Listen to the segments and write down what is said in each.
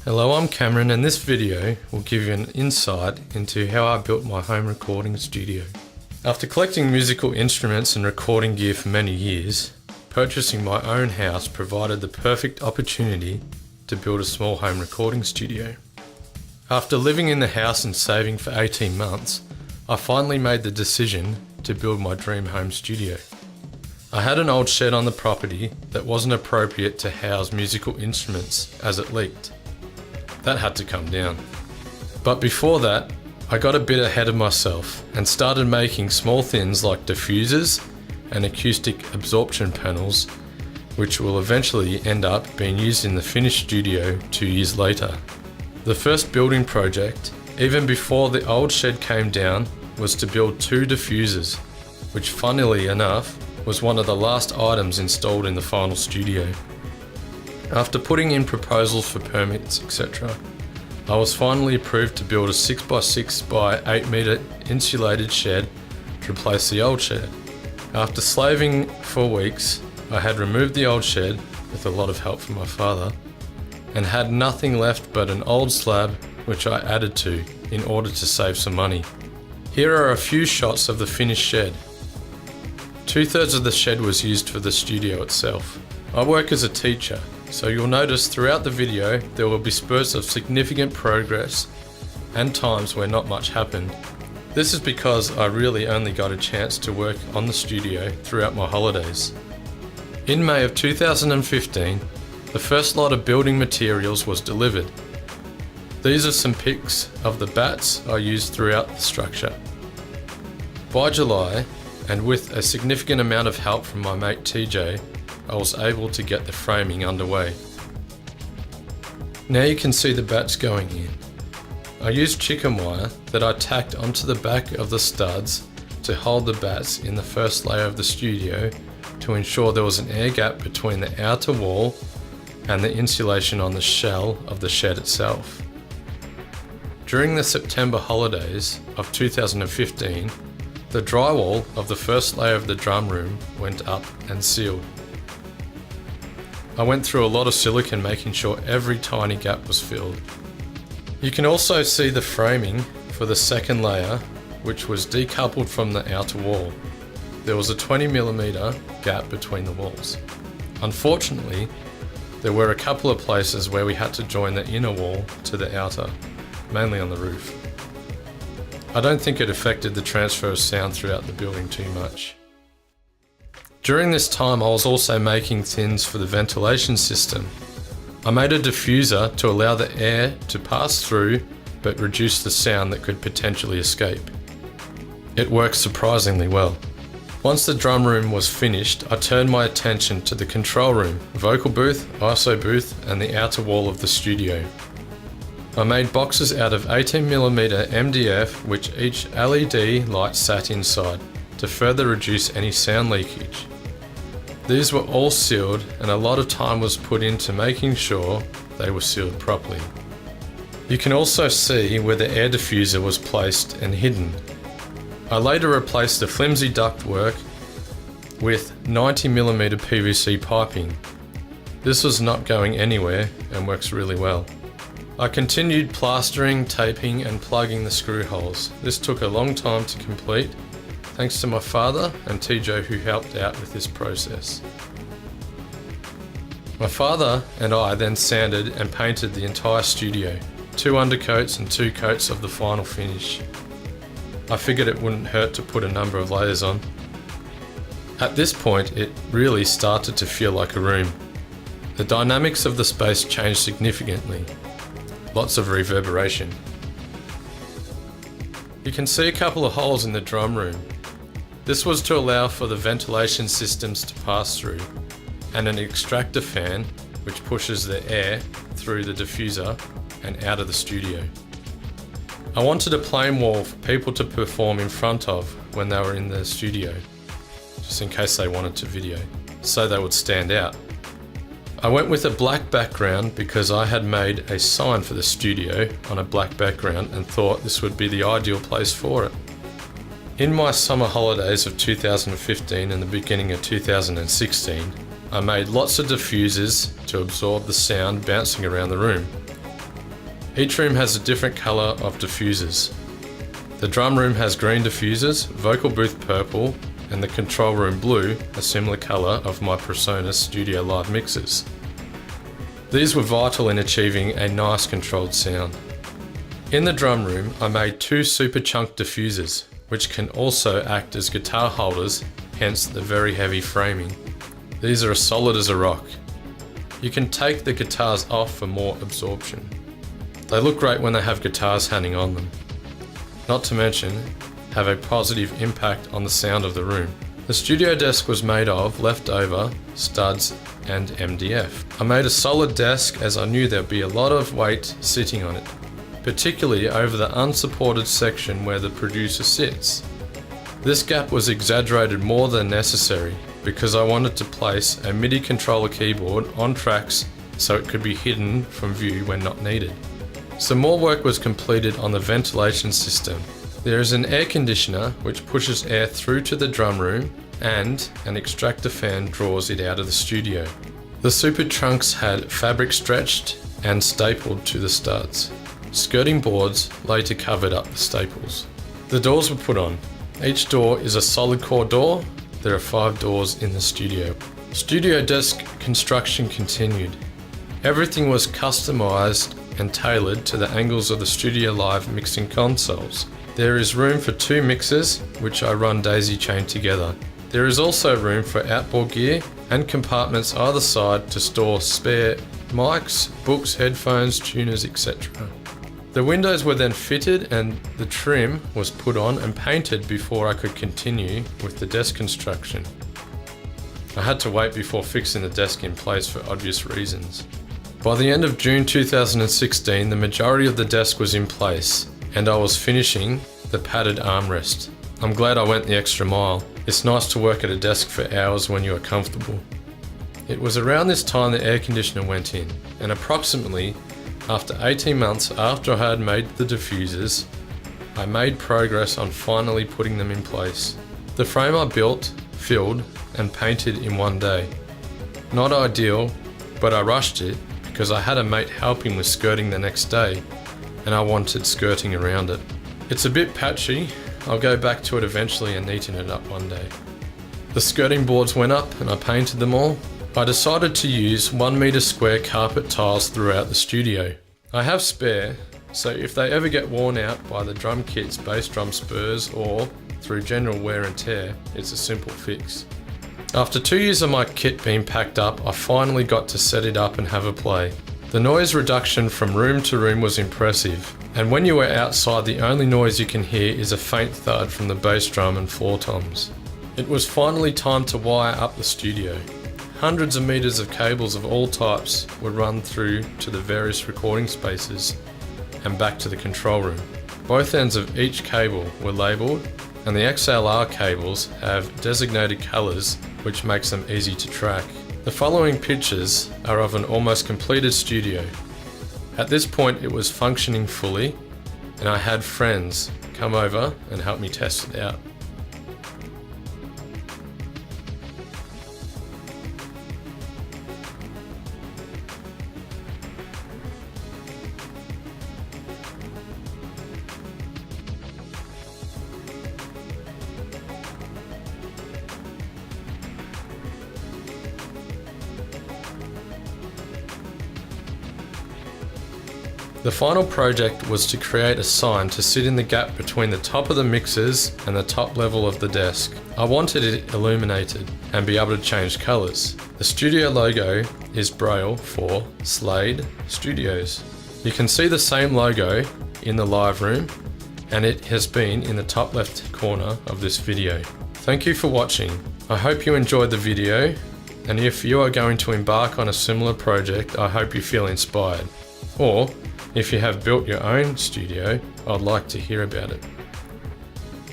Hello, I'm Cameron, and this video will give you an insight into how I built my home recording studio. After collecting musical instruments and recording gear for many years, purchasing my own house provided the perfect opportunity to build a small home recording studio. After living in the house and saving for 18 months, I finally made the decision to build my dream home studio. I had an old shed on the property that wasn't appropriate to house musical instruments as it leaked. That had to come down. But before that, I got a bit ahead of myself and started making small things like diffusers and acoustic absorption panels, which will eventually end up being used in the finished studio 2 years later. The first building project, even before the old shed came down, was to build 2 diffusers, which funnily enough was one of the last items installed in the final studio. After putting in proposals for permits, etc., I was finally approved to build a 6x6 by 8 metre insulated shed to replace the old shed. After slaving for weeks, I had removed the old shed with a lot of help from my father and had nothing left but an old slab which I added to in order to save some money. Here are a few shots of the finished shed. 2/3 of the shed was used for the studio itself. I work as a teacher, so you'll notice throughout the video there will be spurts of significant progress and times where not much happened. This is because I really only got a chance to work on the studio throughout my holidays. In May of 2015, the first lot of building materials was delivered. These are some pics of the bats I used throughout the structure. By July, and with a significant amount of help from my mate TJ, I was able to get the framing underway. Now you can see the bats going in. I used chicken wire that I tacked onto the back of the studs to hold the bats in the first layer of the studio to ensure there was an air gap between the outer wall and the insulation on the shell of the shed itself. During the September holidays of 2015, the drywall of the first layer of the drum room went up and sealed. I went through a lot of silicone making sure every tiny gap was filled. You can also see the framing for the second layer, which was decoupled from the outer wall. There was a 20mm gap between the walls. Unfortunately, there were a couple of places where we had to join the inner wall to the outer, mainly on the roof. I don't think it affected the transfer of sound throughout the building too much. During this time, I was also making things for the ventilation system. I made a diffuser to allow the air to pass through but reduce the sound that could potentially escape. It worked surprisingly well. Once the drum room was finished, I turned my attention to the control room, vocal booth, ISO booth, and the outer wall of the studio. I made boxes out of 18mm MDF which each LED light sat inside to further reduce any sound leakage. These were all sealed and a lot of time was put into making sure they were sealed properly. You can also see where the air diffuser was placed and hidden. I later replaced the flimsy ductwork with 90mm PVC piping. This was not going anywhere and works really well. I continued plastering, taping and plugging the screw holes. This took a long time to complete, thanks to my father and TJ who helped out with this process. My father and I then sanded and painted the entire studio, 2 undercoats and 2 coats of the final finish. I figured it wouldn't hurt to put a number of layers on. At this point, it really started to feel like a room. The dynamics of the space changed significantly. Lots of reverberation. You can see a couple of holes in the drum room. This was to allow for the ventilation systems to pass through, and an extractor fan which pushes the air through the diffuser and out of the studio. I wanted a plain wall for people to perform in front of when they were in the studio, just in case they wanted to video, so they would stand out. I went with a black background because I had made a sign for the studio on a black background and thought this would be the ideal place for it. In my summer holidays of 2015 and the beginning of 2016, I made lots of diffusers to absorb the sound bouncing around the room. Each room has a different colour of diffusers. The drum room has green diffusers, vocal booth purple, and the control room blue, a similar colour of my PreSonus Studio Live mixers. These were vital in achieving a nice controlled sound. In the drum room, I made 2 super chunk diffusers, which can also act as guitar holders, hence the very heavy framing. These are as solid as a rock. You can take the guitars off for more absorption. They look great when they have guitars hanging on them. Not to mention, have a positive impact on the sound of the room. The studio desk was made of leftover studs and MDF. I made a solid desk as I knew there'd be a lot of weight sitting on it, particularly over the unsupported section where the producer sits. This gap was exaggerated more than necessary because I wanted to place a MIDI controller keyboard on tracks so it could be hidden from view when not needed. Some more work was completed on the ventilation system. There is an air conditioner which pushes air through to the drum room and an extractor fan draws it out of the studio. The super trunks had fabric stretched and stapled to the studs. Skirting boards later covered up the staples. The doors were put on. Each door is a solid core door. There are 5 doors in the studio. Studio desk construction continued. Everything was customized and tailored to the angles of the Studio Live mixing consoles. There is room for 2 mixers, which I run daisy chain together. There is also room for outboard gear and compartments either side to store spare mics, books, headphones, tuners, etc. The windows were then fitted and the trim was put on and painted before I could continue with the desk construction. I had to wait before fixing the desk in place for obvious reasons. By the end of June 2016, the majority of the desk was in place and I was finishing the padded armrest. I'm glad I went the extra mile. It's nice to work at a desk for hours when you are comfortable. It was around this time the air conditioner went in, and approximately after 18 months after I had made the diffusers, I made progress on finally putting them in place. The frame I built, filled, and painted in one day. Not ideal, but I rushed it because I had a mate helping with skirting the next day, and I wanted skirting around it. It's a bit patchy. I'll go back to it eventually and neaten it up one day. The skirting boards went up and I painted them all. I decided to use 1 meter square carpet tiles throughout the studio. I have spare, so if they ever get worn out by the drum kit's bass drum spurs or through general wear and tear, it's a simple fix. After 2 years of my kit being packed up, I finally got to set it up and have a play. The noise reduction from room to room was impressive, and when you are outside the only noise you can hear is a faint thud from the bass drum and floor toms. It was finally time to wire up the studio. Hundreds of meters of cables of all types were run through to the various recording spaces and back to the control room. Both ends of each cable were labelled, and the XLR cables have designated colours which makes them easy to track. The following pictures are of an almost completed studio. At this point it was functioning fully and I had friends come over and help me test it out. The final project was to create a sign to sit in the gap between the top of the mixers and the top level of the desk. I wanted it illuminated and be able to change colours. The studio logo is Braille for Slade Studios. You can see the same logo in the live room and it has been in the top left corner of this video. Thank you for watching. I hope you enjoyed the video, and if you are going to embark on a similar project, I hope you feel inspired. Or if you have built your own studio, I'd like to hear about it.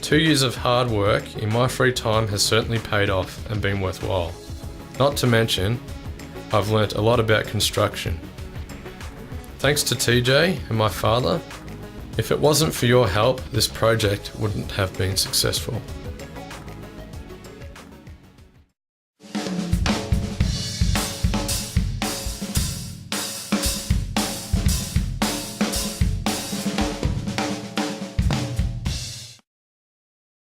2 years of hard work in my free time has certainly paid off and been worthwhile. Not to mention, I've learnt a lot about construction. Thanks to TJ and my father. If it wasn't for your help, this project wouldn't have been successful.